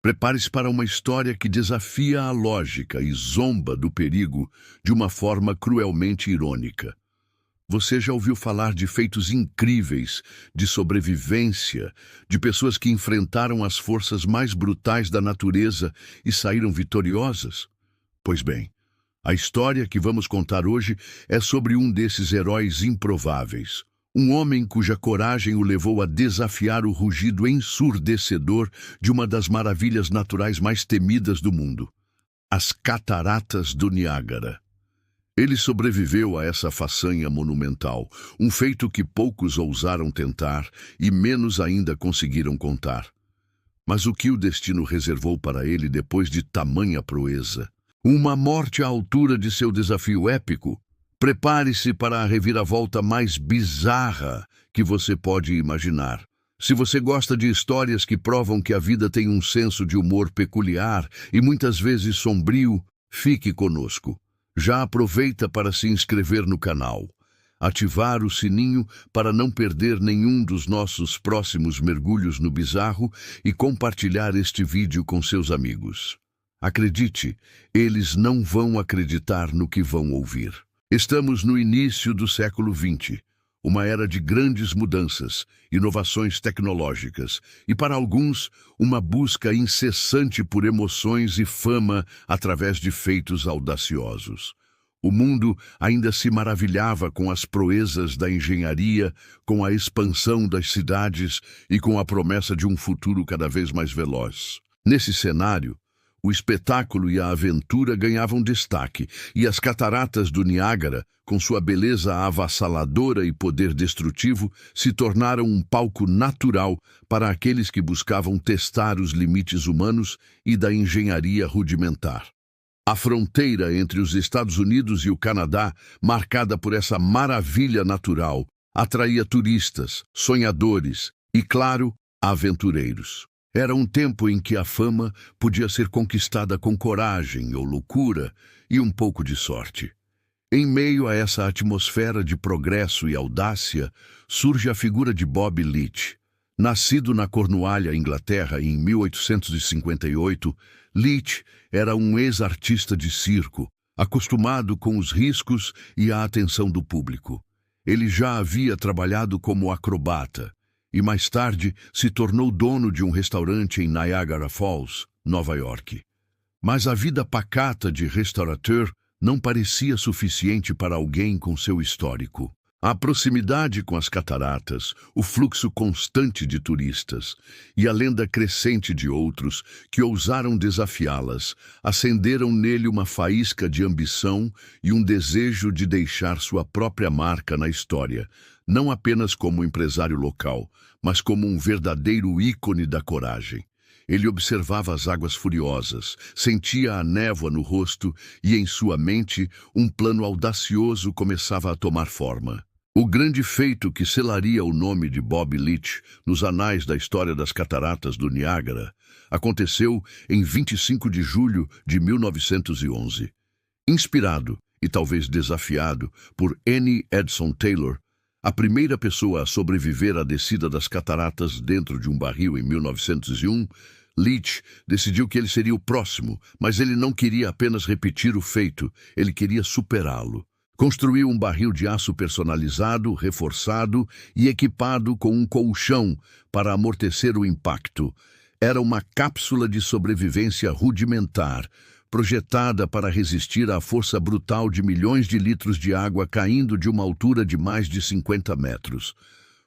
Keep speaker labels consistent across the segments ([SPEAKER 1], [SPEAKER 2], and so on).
[SPEAKER 1] Prepare-se para uma história que desafia a lógica e zomba do perigo de uma forma cruelmente irônica. Você já ouviu falar de feitos incríveis, de sobrevivência, de pessoas que enfrentaram as forças mais brutais da natureza e saíram vitoriosas? Pois bem, a história que vamos contar hoje é sobre um desses heróis improváveis. Um homem cuja coragem o levou a desafiar o rugido ensurdecedor de uma das maravilhas naturais mais temidas do mundo, as Cataratas do Niágara. Ele sobreviveu a essa façanha monumental, um feito que poucos ousaram tentar e menos ainda conseguiram contar. Mas o que o destino reservou para ele depois de tamanha proeza? Uma morte à altura de seu desafio épico? Prepare-se para a reviravolta mais bizarra que você pode imaginar. Se você gosta de histórias que provam que a vida tem um senso de humor peculiar e muitas vezes sombrio, fique conosco. Já aproveita para se inscrever no canal, ativar o sininho para não perder nenhum dos nossos próximos mergulhos no bizarro e compartilhar este vídeo com seus amigos. Acredite, eles não vão acreditar no que vão ouvir. Estamos no início do século XX, uma era de grandes mudanças, inovações tecnológicas e, para alguns, uma busca incessante por emoções e fama através de feitos audaciosos. O mundo ainda se maravilhava com as proezas da engenharia, com a expansão das cidades e com a promessa de um futuro cada vez mais veloz. Nesse cenário, o espetáculo e a aventura ganhavam destaque, e as Cataratas do Niágara, com sua beleza avassaladora e poder destrutivo, se tornaram um palco natural para aqueles que buscavam testar os limites humanos e da engenharia rudimentar. A fronteira entre os Estados Unidos e o Canadá, marcada por essa maravilha natural, atraía turistas, sonhadores e, claro, aventureiros. Era um tempo em que a fama podia ser conquistada com coragem ou loucura e um pouco de sorte. Em meio a essa atmosfera de progresso e audácia, surge a figura de Bob Leach. Nascido na Cornualha, Inglaterra, em 1858, Leach era um ex-artista de circo, acostumado com os riscos e a atenção do público. Ele já havia trabalhado como acrobata, e mais tarde se tornou dono de um restaurante em Niagara Falls, Nova York. Mas a vida pacata de restaurateur não parecia suficiente para alguém com seu histórico. A proximidade com as cataratas, o fluxo constante de turistas e a lenda crescente de outros que ousaram desafiá-las acenderam nele uma faísca de ambição e um desejo de deixar sua própria marca na história, não apenas como empresário local, mas como um verdadeiro ícone da coragem. Ele observava as águas furiosas, sentia a névoa no rosto e em sua mente um plano audacioso começava a tomar forma. O grande feito que selaria o nome de Bob Leach nos anais da história das Cataratas do Niágara aconteceu em 25 de julho de 1911. Inspirado e talvez desafiado por Annie Edson Taylor, a primeira pessoa a sobreviver à descida das cataratas dentro de um barril em 1901, Leach decidiu que ele seria o próximo, mas ele não queria apenas repetir o feito, ele queria superá-lo. Construiu um barril de aço personalizado, reforçado e equipado com um colchão para amortecer o impacto. Era uma cápsula de sobrevivência rudimentar, projetada para resistir à força brutal de milhões de litros de água caindo de uma altura de mais de 50 metros.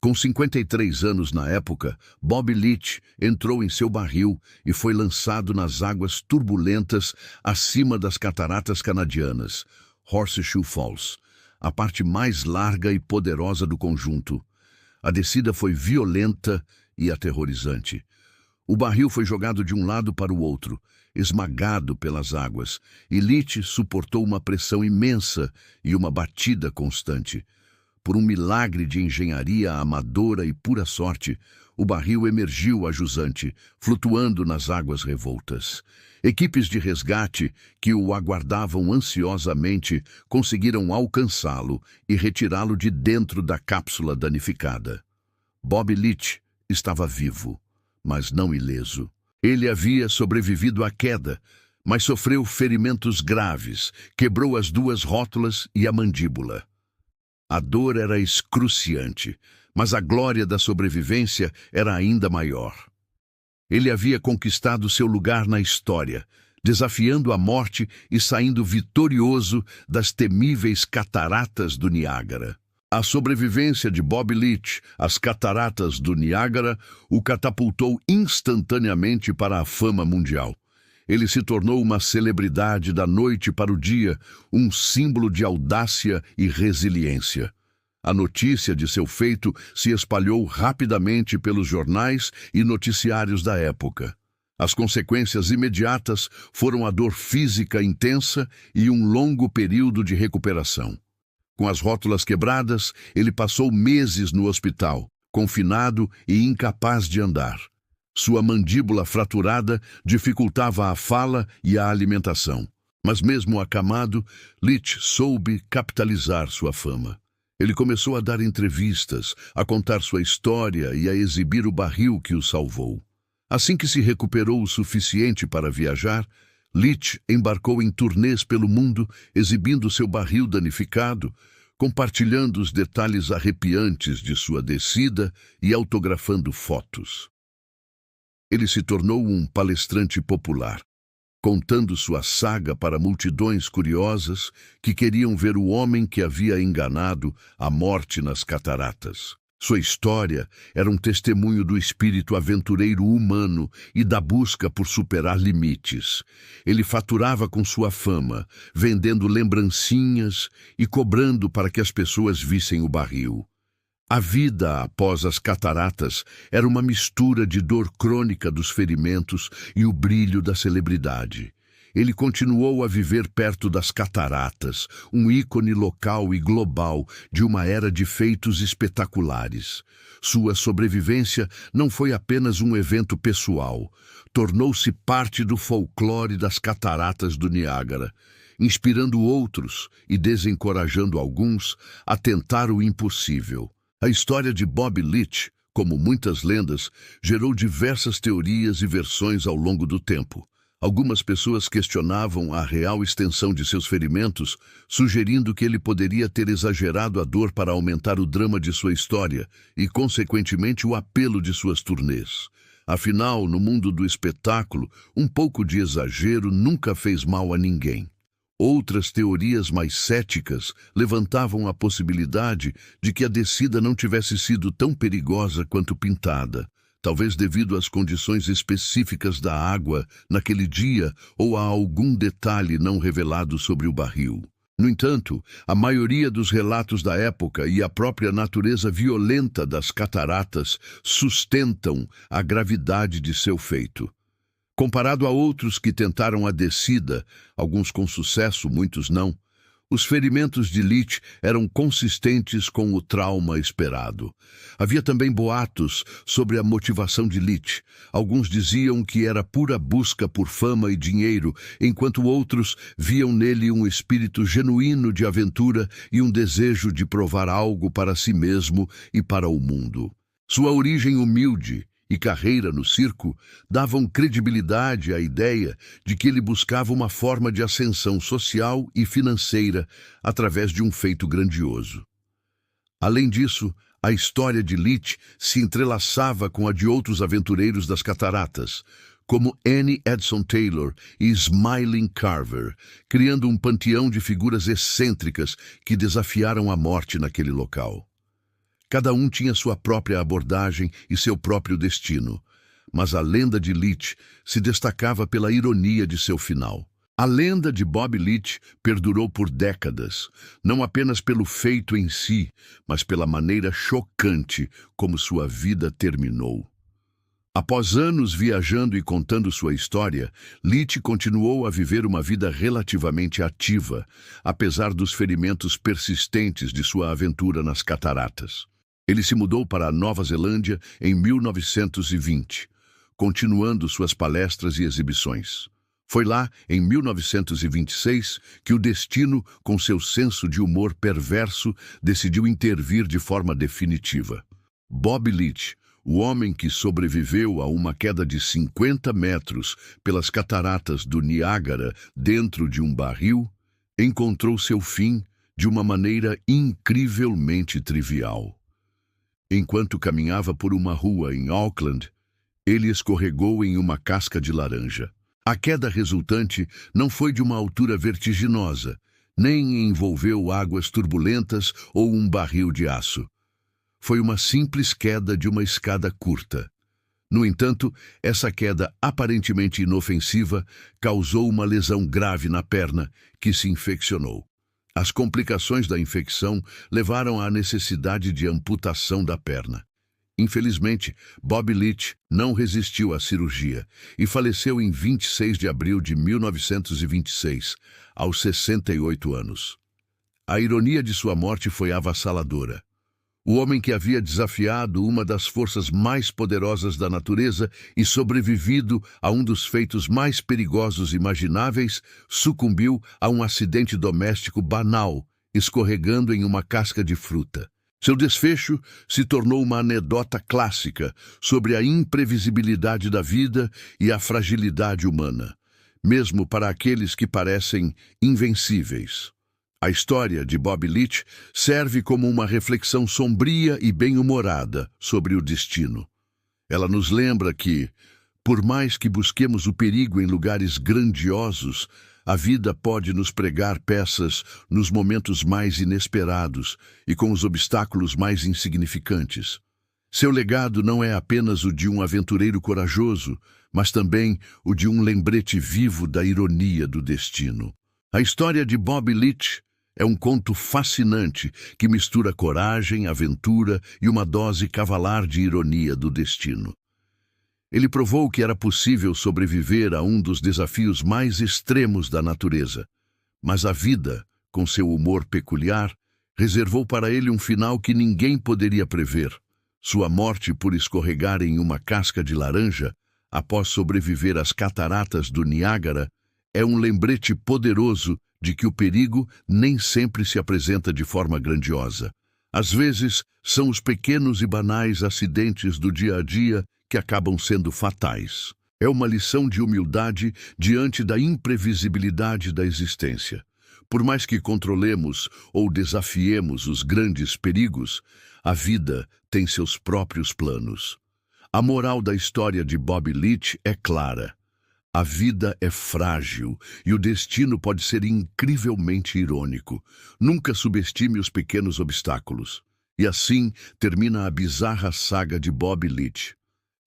[SPEAKER 1] Com 53 anos na época, Bob Leach entrou em seu barril e foi lançado nas águas turbulentas acima das cataratas canadianas, Horseshoe Falls, a parte mais larga e poderosa do conjunto. A descida foi violenta e aterrorizante. O barril foi jogado de um lado para o outro, esmagado pelas águas, e Leach suportou uma pressão imensa e uma batida constante. Por um milagre de engenharia amadora e pura sorte, o barril emergiu a jusante, flutuando nas águas revoltas. Equipes de resgate, que o aguardavam ansiosamente, conseguiram alcançá-lo e retirá-lo de dentro da cápsula danificada. Bob Leach estava vivo, mas não ileso. Ele havia sobrevivido à queda, mas sofreu ferimentos graves, quebrou as duas rótulas e a mandíbula. A dor era excruciante, mas a glória da sobrevivência era ainda maior. Ele havia conquistado seu lugar na história, desafiando a morte e saindo vitorioso das temíveis cataratas do Niágara. A sobrevivência de Bob Leach às cataratas do Niágara o catapultou instantaneamente para a fama mundial. Ele se tornou uma celebridade da noite para o dia, um símbolo de audácia e resiliência. A notícia de seu feito se espalhou rapidamente pelos jornais e noticiários da época. As consequências imediatas foram a dor física intensa e um longo período de recuperação. Com as rótulas quebradas, ele passou meses no hospital, confinado e incapaz de andar. Sua mandíbula fraturada dificultava a fala e a alimentação. Mas mesmo acamado, Leach soube capitalizar sua fama. Ele começou a dar entrevistas, a contar sua história e a exibir o barril que o salvou. Assim que se recuperou o suficiente para viajar, Leach embarcou em turnês pelo mundo, exibindo seu barril danificado, compartilhando os detalhes arrepiantes de sua descida e autografando fotos. Ele se tornou um palestrante popular, contando sua saga para multidões curiosas que queriam ver o homem que havia enganado a morte nas cataratas. Sua história era um testemunho do espírito aventureiro humano e da busca por superar limites. Ele faturava com sua fama, vendendo lembrancinhas e cobrando para que as pessoas vissem o barril. A vida após as cataratas era uma mistura de dor crônica dos ferimentos e o brilho da celebridade. Ele continuou a viver perto das cataratas, um ícone local e global de uma era de feitos espetaculares. Sua sobrevivência não foi apenas um evento pessoal, tornou-se parte do folclore das cataratas do Niágara, inspirando outros e desencorajando alguns a tentar o impossível. A história de Bob Leach, como muitas lendas, gerou diversas teorias e versões ao longo do tempo. Algumas pessoas questionavam a real extensão de seus ferimentos, sugerindo que ele poderia ter exagerado a dor para aumentar o drama de sua história e, consequentemente, o apelo de suas turnês. Afinal, no mundo do espetáculo, um pouco de exagero nunca fez mal a ninguém. Outras teorias mais céticas levantavam a possibilidade de que a descida não tivesse sido tão perigosa quanto pintada, talvez devido às condições específicas da água naquele dia ou a algum detalhe não revelado sobre o barril. No entanto, a maioria dos relatos da época e a própria natureza violenta das cataratas sustentam a gravidade de seu feito. Comparado a outros que tentaram a descida, alguns com sucesso, muitos não, os ferimentos de Leach eram consistentes com o trauma esperado. Havia também boatos sobre a motivação de Leach. Alguns diziam que era pura busca por fama e dinheiro, enquanto outros viam nele um espírito genuíno de aventura e um desejo de provar algo para si mesmo e para o mundo. Sua origem humilde e carreira no circo davam credibilidade à ideia de que ele buscava uma forma de ascensão social e financeira através de um feito grandioso. Além disso, a história de Leach se entrelaçava com a de outros aventureiros das cataratas, como Annie Edson Taylor e Smiling Carver, criando um panteão de figuras excêntricas que desafiaram a morte naquele local. Cada um tinha sua própria abordagem e seu próprio destino, mas a lenda de Leach se destacava pela ironia de seu final. A lenda de Bob Leach perdurou por décadas, não apenas pelo feito em si, mas pela maneira chocante como sua vida terminou. Após anos viajando e contando sua história, Leach continuou a viver uma vida relativamente ativa, apesar dos ferimentos persistentes de sua aventura nas cataratas. Ele se mudou para a Nova Zelândia em 1920, continuando suas palestras e exibições. Foi lá, em 1926, que o destino, com seu senso de humor perverso, decidiu intervir de forma definitiva. Bob Leach, O homem que sobreviveu a uma queda de 50 metros pelas cataratas do Niágara dentro de um barril encontrou seu fim de uma maneira incrivelmente trivial. Enquanto caminhava por uma rua em Auckland, ele escorregou em uma casca de laranja. A queda resultante não foi de uma altura vertiginosa, nem envolveu águas turbulentas ou um barril de aço. Foi uma simples queda de uma escada curta. No entanto, essa queda aparentemente inofensiva causou uma lesão grave na perna, que se infeccionou. As complicações da infecção levaram à necessidade de amputação da perna. Infelizmente, Bob Leach não resistiu à cirurgia e faleceu em 26 de abril de 1926, aos 68 anos. A ironia de sua morte foi avassaladora. O homem que havia desafiado uma das forças mais poderosas da natureza e sobrevivido a um dos feitos mais perigosos imagináveis, sucumbiu a um acidente doméstico banal, escorregando em uma casca de fruta. Seu desfecho se tornou uma anedota clássica sobre a imprevisibilidade da vida e a fragilidade humana, mesmo para aqueles que parecem invencíveis. A história de Bob Leach serve como uma reflexão sombria e bem-humorada sobre o destino. Ela nos lembra que, por mais que busquemos o perigo em lugares grandiosos, a vida pode nos pregar peças nos momentos mais inesperados e com os obstáculos mais insignificantes. Seu legado não é apenas o de um aventureiro corajoso, mas também o de um lembrete vivo da ironia do destino. A história de Bob Leach é um conto fascinante que mistura coragem, aventura e uma dose cavalar de ironia do destino. Ele provou que era possível sobreviver a um dos desafios mais extremos da natureza, mas a vida, com seu humor peculiar, reservou para ele um final que ninguém poderia prever. Sua morte por escorregar em uma casca de laranja, após sobreviver às cataratas do Niágara, é um lembrete poderoso de que o perigo nem sempre se apresenta de forma grandiosa. Às vezes, são os pequenos e banais acidentes do dia a dia que acabam sendo fatais. É uma lição de humildade diante da imprevisibilidade da existência. Por mais que controlemos ou desafiemos os grandes perigos, a vida tem seus próprios planos. A moral da história de Bob Leach é clara. A vida é frágil e o destino pode ser incrivelmente irônico. Nunca subestime os pequenos obstáculos. E assim termina a bizarra saga de Bob Leach.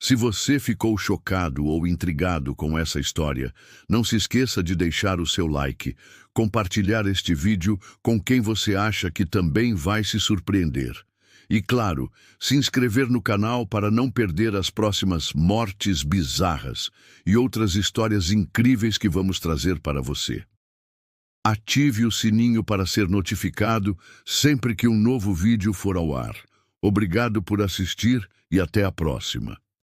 [SPEAKER 1] Se você ficou chocado ou intrigado com essa história, não se esqueça de deixar o seu like, compartilhar este vídeo com quem você acha que também vai se surpreender. E, claro, se inscrever no canal para não perder as próximas mortes bizarras e outras histórias incríveis que vamos trazer para você. Ative o sininho para ser notificado sempre que um novo vídeo for ao ar. Obrigado por assistir e até a próxima.